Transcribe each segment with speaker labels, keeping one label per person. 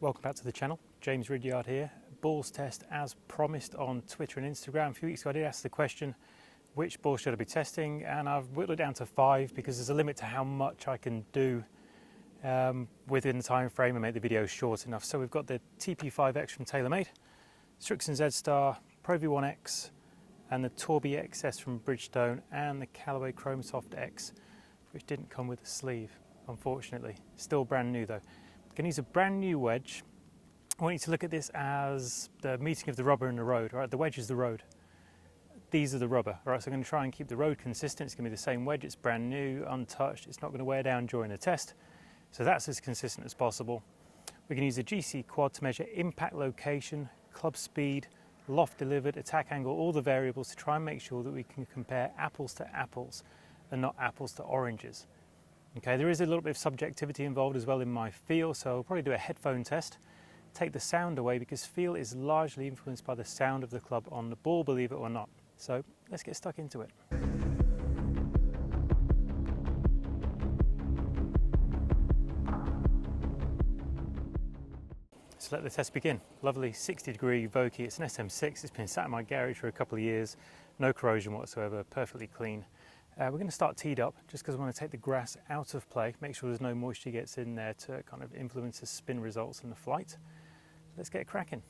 Speaker 1: Welcome back to the channel. James Ridyard here. Balls test as promised on Twitter and Instagram. A few weeks ago I did ask the question, which balls should I be testing? And I've whittled it down to 5 because there's a limit to how much I can do within the time frame and make the video short enough. So we've got the TP5X from Taylormade, Srixon Z-Star, Pro V1X, and the Torby XS from Bridgestone, and the Callaway Chromesoft X, which didn't come with a sleeve, unfortunately. Still brand new though. Going to use a brand new wedge. I want you to look at this as the meeting of the rubber and the road. Right, the wedge is the road. These are the rubber. All right, so I'm going to try and keep the road consistent. It's going to be the same wedge. It's brand new, untouched. It's not going to wear down during the test. So that's as consistent as possible. We can use a GC quad to measure impact location, club speed, loft delivered, attack angle, all the variables to try and make sure that we can compare apples to apples and not apples to oranges. Okay, there is a little bit of subjectivity involved as well in my feel, so I'll probably do a headphone test, take the sound away, because feel is largely influenced by the sound of the club on the ball, believe it or not. So let's get stuck into it. So let the test begin. Lovely 60-degree Vokey. It's an SM6. It's been sat in my garage for a couple of years. No corrosion whatsoever, perfectly clean. We're going to start teed up just because I want to take the grass out of play, make sure there's no moisture gets in there to kind of influence the spin results in the flight. Let's get cracking.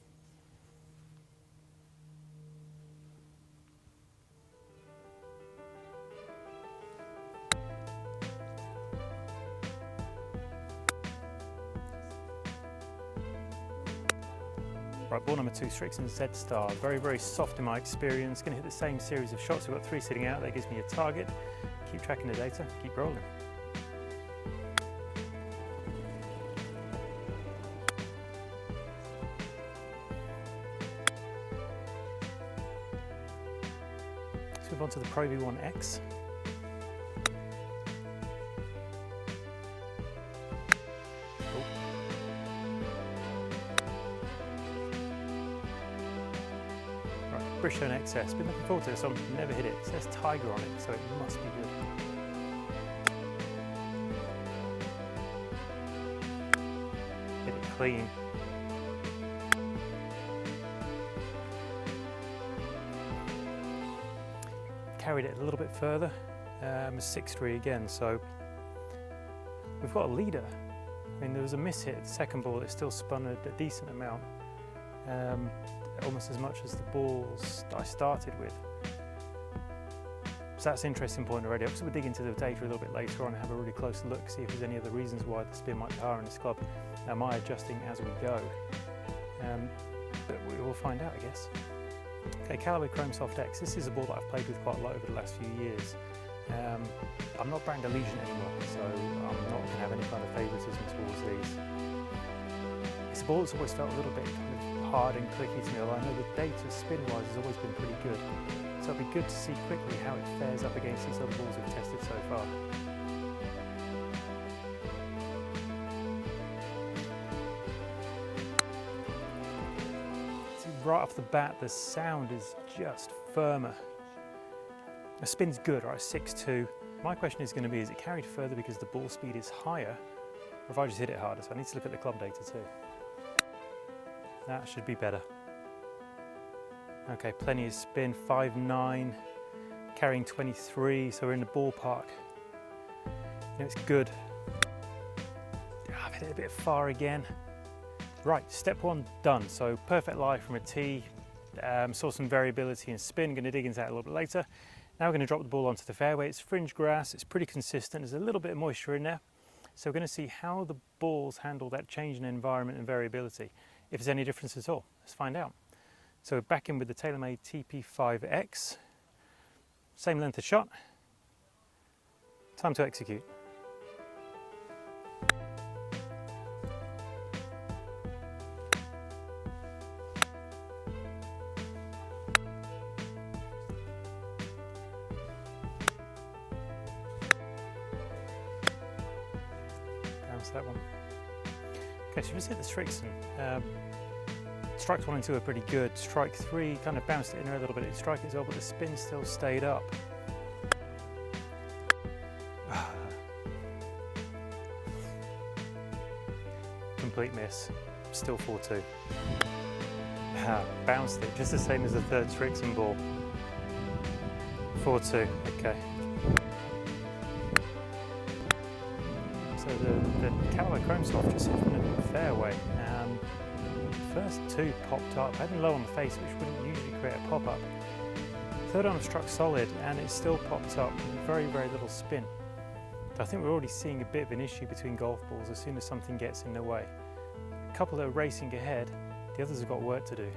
Speaker 1: Right, ball number 2, Srixon Z-Star. Very, very soft in my experience. Going to hit the same series of shots. We've got 3 sitting out. That gives me a target. Keep tracking the data. Keep rolling. Let's move on to the Pro V1X. Bridgestone XS, been looking forward to this one, never hit it. It says Tiger on it, so it must be good. Hit it clean. Carried it a little bit further, 6-3 again, so we've got a leader. I mean, there was a miss hit at the second ball, it still spun a decent amount. Almost as much as the balls I started with. So that's an interesting point already. Obviously we'll dig into the data a little bit later on and have a really close look, see if there's any other reasons why the spin might be higher in this club. Am I adjusting as we go? But we will find out, I guess. Okay, Callaway Chromesoft X. This is a ball that I've played with quite a lot over the last few years. I'm not brand allegiant anymore, so I'm not going to have any kind of favouritism towards these. It's a ball that's always felt a little bit hard and clicky to me, although I know the data spin-wise has always been pretty good. So it'll be good to see quickly how it fares up against these other balls we've tested so far. See, right off the bat, the sound is just firmer. The spin's good, right, 6-2. My question is going to be, is it carried further because the ball speed is higher, or if I just hit it harder? So I need to look at the club data too. That should be better. Okay, plenty of spin, 5-9, carrying 23, so we're in the ballpark. You know, it's good. I've hit it a bit far again. Right, step 1 done. So perfect lie from a tee. Saw some variability in spin, going to dig into that a little bit later. Now we're going to drop the ball onto the fairway. It's fringe grass, it's pretty consistent. There's a little bit of moisture in there. So we're going to see how the balls handle that change in environment and variability. If there's any difference at all, let's find out. So we're back in with the Taylormade TP5X. Same length of shot. Time to execute. Bounce that one. Okay, so just hit the Srixon. Strikes 1 and 2 are pretty good. Strike 3 kind of bounced it in there a little bit. It struck as well, but the spin still stayed up. Complete miss. still 4-2. Bounced it, just the same as the third Srixon ball. 4-2, okay. So the Callaway Chromesoft just hit in the fairway, and the first two popped up. I had them low on the face, which wouldn't usually create a pop-up. Third one struck solid, and it still popped up. Very, very little spin. I think we're already seeing a bit of an issue between golf balls as soon as something gets in the way. A couple that are racing ahead, the others have got work to do.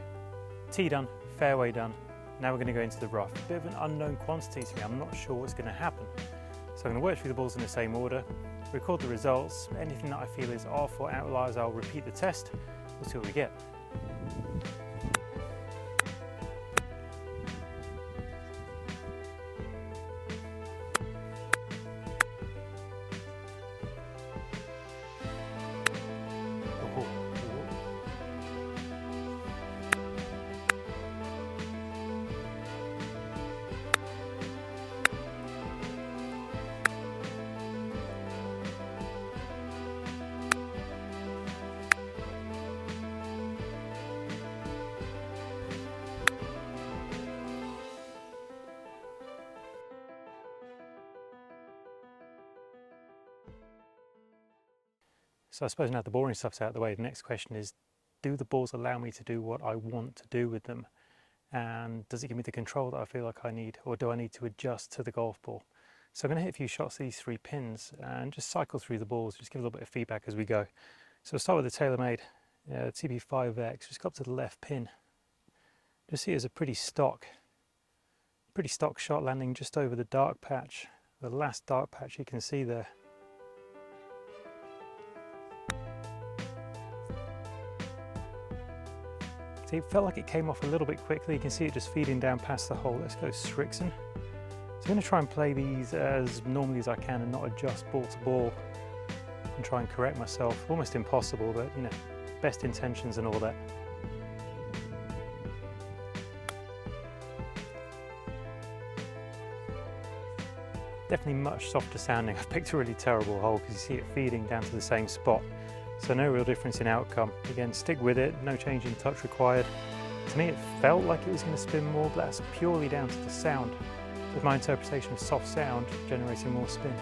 Speaker 1: Tee done, fairway done. Now we're going to go into the rough. A bit of an unknown quantity to me. I'm not sure what's going to happen. So I'm going to work through the balls in the same order, record the results. Anything that I feel is off or outliers, I'll repeat the test. We'll see what we get. So I suppose now the boring stuff's out of the way, the next question is, do the balls allow me to do what I want to do with them? And does it give me the control that I feel like I need, or do I need to adjust to the golf ball? So I'm going to hit a few shots of these 3 pins and just cycle through the balls, just give a little bit of feedback as we go. So we'll start with the Taylormade TP5X, just go up to the left pin. Just see it as a pretty stock shot, landing just over the dark patch, the last dark patch you can see there. It felt like it came off a little bit quickly. You can see it just feeding down past the hole. Let's go Srixon. So I'm going to try and play these as normally as I can and not adjust ball to ball and try and correct myself. Almost impossible, but you know, best intentions and all that. Definitely much softer sounding. I've picked a really terrible hole because you see it feeding down to the same spot. So no real difference in outcome. Again, stick with it, no change in touch required. To me it felt like it was going to spin more, but that's purely down to the sound. With my interpretation of soft sound generating more spin.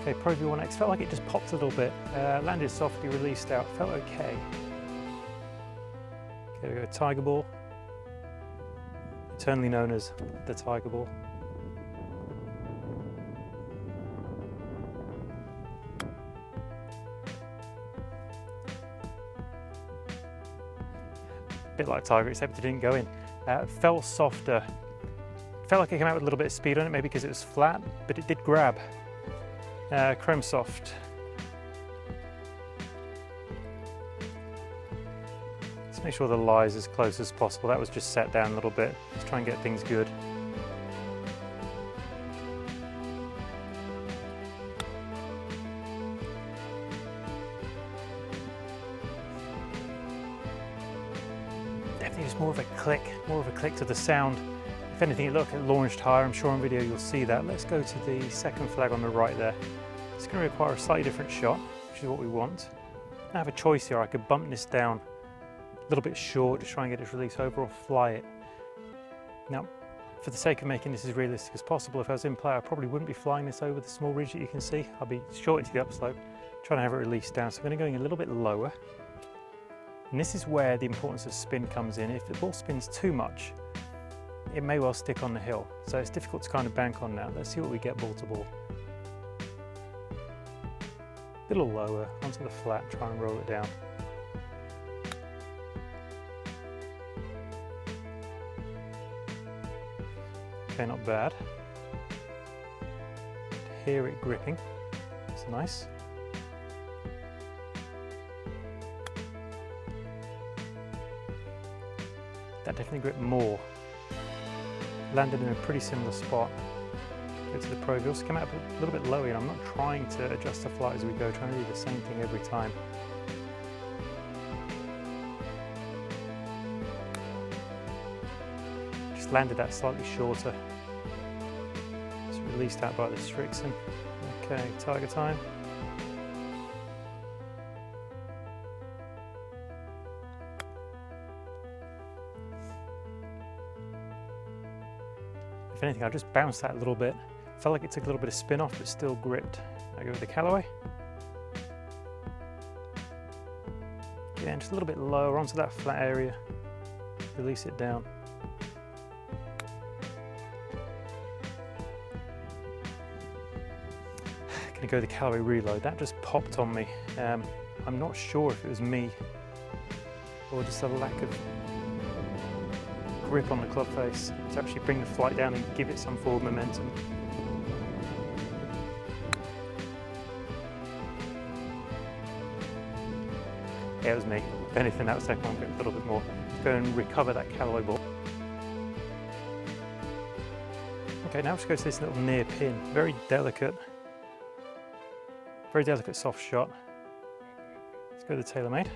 Speaker 1: Okay, Pro V1X felt like it just popped a little bit. Landed softly, released out, felt okay. Okay, we go Tiger Ball. Eternally known as the Tiger Ball. A bit like Tiger, except it didn't go in. Felt softer. Felt like it came out with a little bit of speed on it, maybe because it was flat, but it did grab. Chromesoft. Make sure the lie is as close as possible. That was just set down a little bit. Let's try and get things good. Definitely just more of a click to the sound. If anything, you look, it launched higher. I'm sure on video you'll see that. Let's go to the second flag on the right there. It's going to require a slightly different shot, which is what we want. I have a choice here. I could bump this down a little bit short, just try and get its release over, or fly it. Now, for the sake of making this as realistic as possible, if I was in play, I probably wouldn't be flying this over the small ridge that you can see. I'll be short into the upslope, trying to have it released down. So I'm going to go a little bit lower. And this is where the importance of spin comes in. If the ball spins too much, it may well stick on the hill. So it's difficult to kind of bank on that. Let's see what we get ball to ball. A little lower, onto the flat, try and roll it down. Okay, not bad. Hear it gripping, it's nice. That definitely gripped more. Landed in a pretty similar spot. Go to the Pro V. Also came out a little bit lower, and I'm not trying to adjust the flight as we go, trying to do the same thing every time. Just just landed that slightly shorter. It's released out by the Srixon. Okay, tiger time. If anything, I just bounced that a little bit. Felt like it took a little bit of spin off, but still gripped. I go with the Callaway. Again, just a little bit lower onto that flat area. Release it down. Gonna go with the Callaway reload. That just popped on me. I'm not sure if it was me or just a lack of grip on the club face to actually bring the flight down and give it some forward momentum. Yeah, it was me. If anything, that second one got a little bit more. Let's go and recover that Callaway ball. Okay, now let's go to this little near pin. Very delicate soft shot. Let's go to the Taylormade.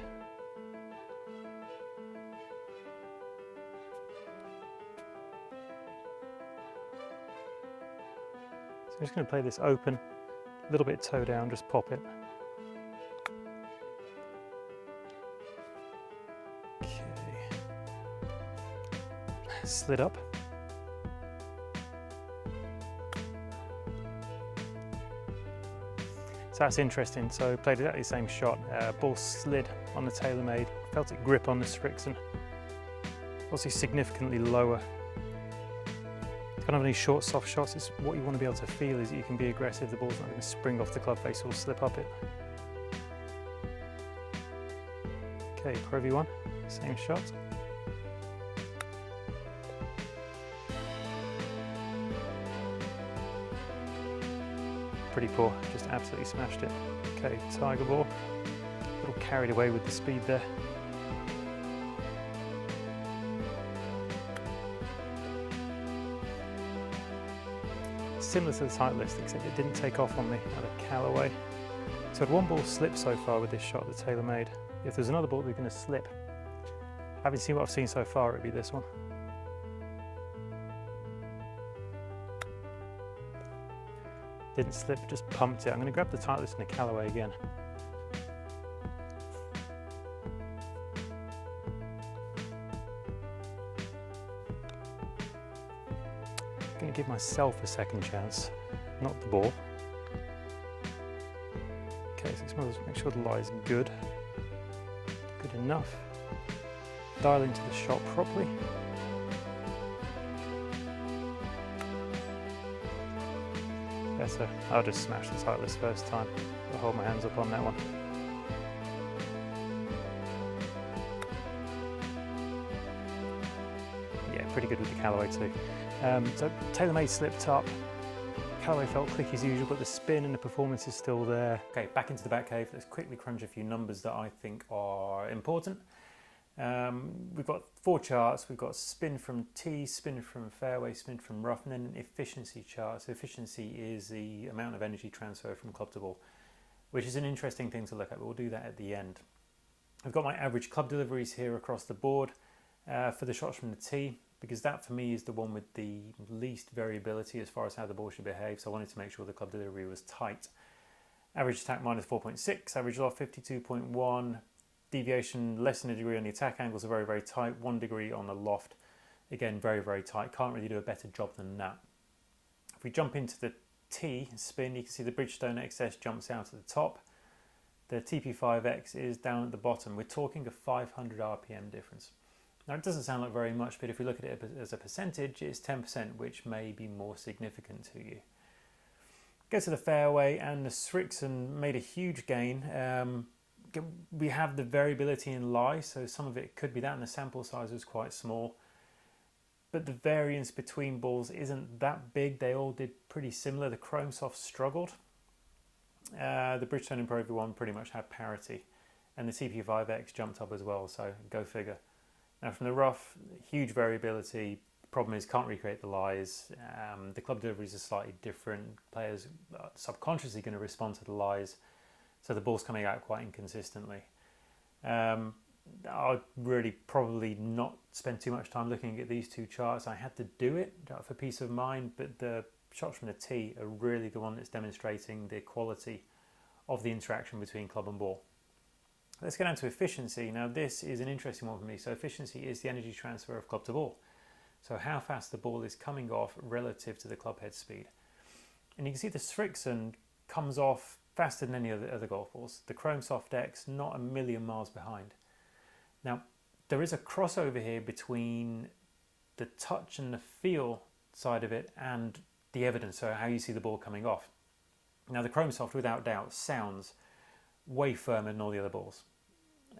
Speaker 1: So I'm just going to play this open, a little bit toe down, just pop it. Okay. Slid up. So that's interesting. So played exactly the same shot. Ball slid on the Taylormade, felt it grip on the Srixon. Obviously significantly lower. Kind of any short, soft shots, it's what you want to be able to feel is that you can be aggressive. The ball's not going to spring off the club face or slip up it. Okay, Pro V1, same shot. Pretty poor, just absolutely smashed it. Okay, tiger ball. A little carried away with the speed there. Similar to the Titleist, except it didn't take off on me out of Callaway. So I had one ball slip so far with this shot, the Taylormade. If there's another ball that's going to slip, having seen what I've seen so far, it'd be this one. Didn't slip, just pumped it. I'm going to grab the Titleist and the Callaway again. I'm going to give myself a second chance, not the ball. Okay, so let's make sure the lie is good. Good enough. Dial into the shot properly. Better. I'll just smash the Titleist first time. I'll hold my hands up on that one. Yeah, pretty good with the Callaway too. So Taylormade slipped up. Callaway felt clicky as usual, but the spin and the performance is still there. Okay, back into the back cave. Let's quickly crunch a few numbers that I think are important. We've got 4 charts. We've got spin from tee, spin from fairway, spin from rough, and then an efficiency chart. So efficiency is the amount of energy transfer from club to ball, which is an interesting thing to look at, but we'll do that at the end. I've got my average club deliveries here across the board for the shots from the tee, because that for me is the one with the least variability as far as how the ball should behave. So I wanted to make sure the club delivery was tight. Average attack minus 4.6, average loft 52.1, deviation less than a degree on the attack angles are very, very tight, 1 degree on the loft. Again, very, very tight. Can't really do a better job than that. If we jump into the tee spin, you can see the Bridgestone XS jumps out at the top. The TP5X is down at the bottom. We're talking a 500 RPM difference. Now, it doesn't sound like very much, but if we look at it as a percentage, it's 10%, which may be more significant to you. Go to the fairway, and the Srixon made a huge gain. We have the variability in lie, so some of it could be that, and the sample size was quite small. But the variance between balls isn't that big. They all did pretty similar. The Chromesoft struggled. The Bridgestone and Pro V1 pretty much had parity, and the TP5X jumped up as well, so go figure. Now from the rough, huge variability. Problem is, can't recreate the lies. The club deliveries are slightly different. Players are subconsciously going to respond to the lies, so the ball's coming out quite inconsistently. I'd really probably not spend too much time looking at these two charts. I had to do it for peace of mind, but the shots from the tee are really the one that's demonstrating the quality of the interaction between club and ball. Let's get down to efficiency. Now this is an interesting one for me. So efficiency is the energy transfer of club to ball. So how fast the ball is coming off relative to the club head speed. And you can see the Srixon comes off faster than any of the other golf balls. The Chromesoft X not a million miles behind. Now there is a crossover here between the touch and the feel side of it and the evidence, so how you see the ball coming off. Now the Chromesoft without doubt sounds way firmer than all the other balls.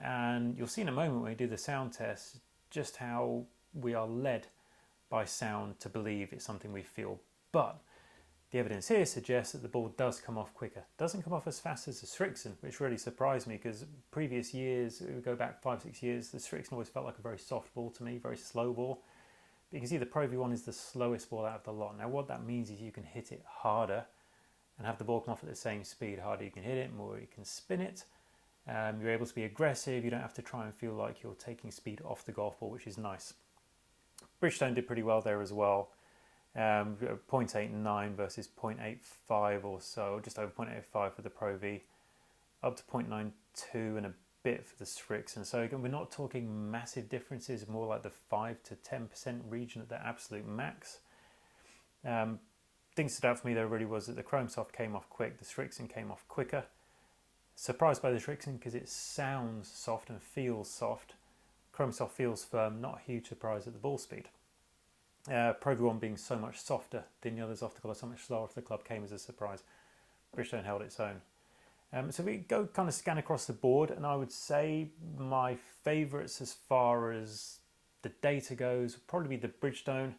Speaker 1: And you'll see in a moment when we do the sound test just how we are led by sound to believe it's something we feel. But the evidence here suggests that the ball does come off quicker. It doesn't come off as fast as the Srixon, which really surprised me because previous years, we go back 5-6 years, the Srixon always felt like a very soft ball to me, very slow ball. But you can see the Pro V1 is the slowest ball out of the lot. Now what that means is you can hit it harder and have the ball come off at the same speed. Harder you can hit it, more you can spin it. You're able to be aggressive. You don't have to try and feel like you're taking speed off the golf ball, which is nice. Bridgestone did pretty well there as well. 0.89 versus 0.85 or so, just over 0.85 for the Pro V, up to 0.92 and a bit for the Srixon. So again, we're not talking massive differences, more like the 5 to 10% region at the absolute max. Thing stood out for me though really was that the Chromesoft came off quick, the Srixon came off quicker. Surprised by the Srixon because it sounds soft and feels soft. Chromesoft feels firm, not a huge surprise at the ball speed. Pro V1 being so much softer than the others off the club, so much slower off the club came as a surprise. Bridgestone held its own. So we go kind of scan across the board, and I would say my favourites as far as the data goes would probably be the Bridgestone,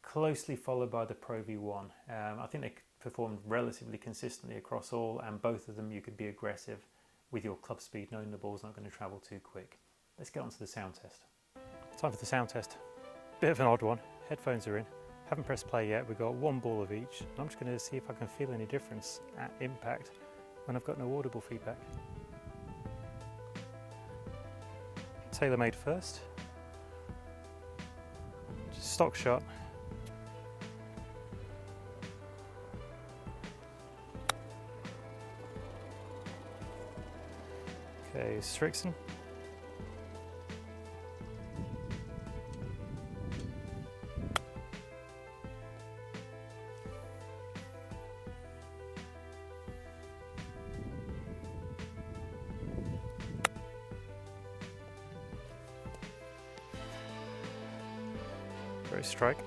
Speaker 1: closely followed by the Pro V1. I think they performed relatively consistently across all, and both of them you could be aggressive with your club speed, knowing the ball's not going to travel too quick. Let's get on to the sound test. Time for the sound test. Bit of an odd one. Headphones are in. Haven't pressed play yet. We've got one ball of each. I'm just going to see if I can feel any difference at impact when I've got no audible feedback. Taylormade first. Just stock shot. Okay, Srixon. Very strike.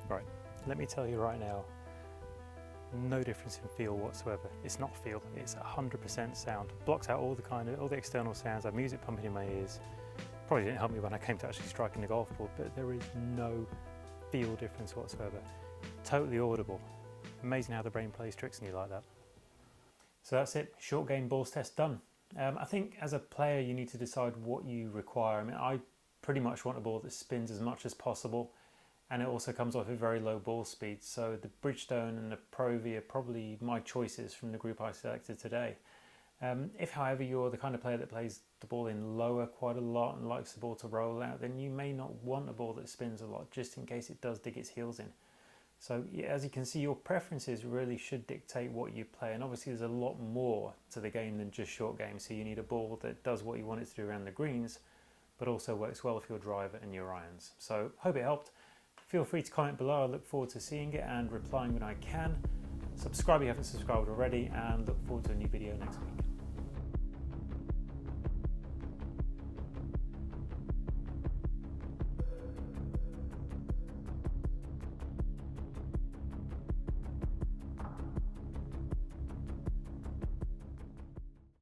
Speaker 1: Right, let me tell you right now, no difference in feel whatsoever. It's not feel, it's 100% sound. Blocks out all the external sounds. I have music pumping in my ears. Probably didn't help me when I came to actually striking the golf ball, but there is no feel difference whatsoever. Totally audible. Amazing how the brain plays tricks on you like that. So that's it, short game balls test done. I think as a player you need to decide what you require. I mean, I pretty much want a ball that spins as much as possible, and it also comes off a very low ball speed. So the Bridgestone and the Pro V are probably my choices from the group I selected today. If, however, you're the kind of player that plays the ball in lower quite a lot and likes the ball to roll out, then you may not want a ball that spins a lot, just in case it does dig its heels in. So yeah, as you can see, your preferences really should dictate what you play. And obviously there's a lot more to the game than just short game. So you need a ball that does what you want it to do around the greens, but also works well for your driver and your irons. So hope it helped. Feel free to comment below. I look forward to seeing it and replying when I can. Subscribe if you haven't subscribed already, and look forward to a new video next week.